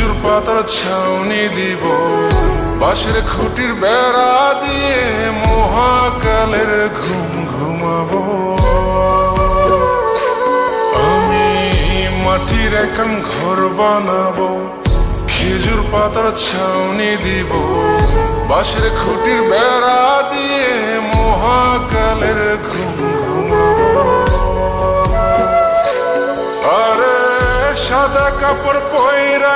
খেজুর পাতার ছাউনি দিব, বাঁশের খুঁটির বেড়া দিয়ে মহাকালের ঘুম ঘুমাবো। আমি মাটির একান ঘর বানাবো, খেজুর পাতার ছাউনি দিব, বাঁশের খুঁটির বেড়া দিয়ে মহাকালের ঘুম ঘুমাবো। আরে সাদা কাপড় পয়রা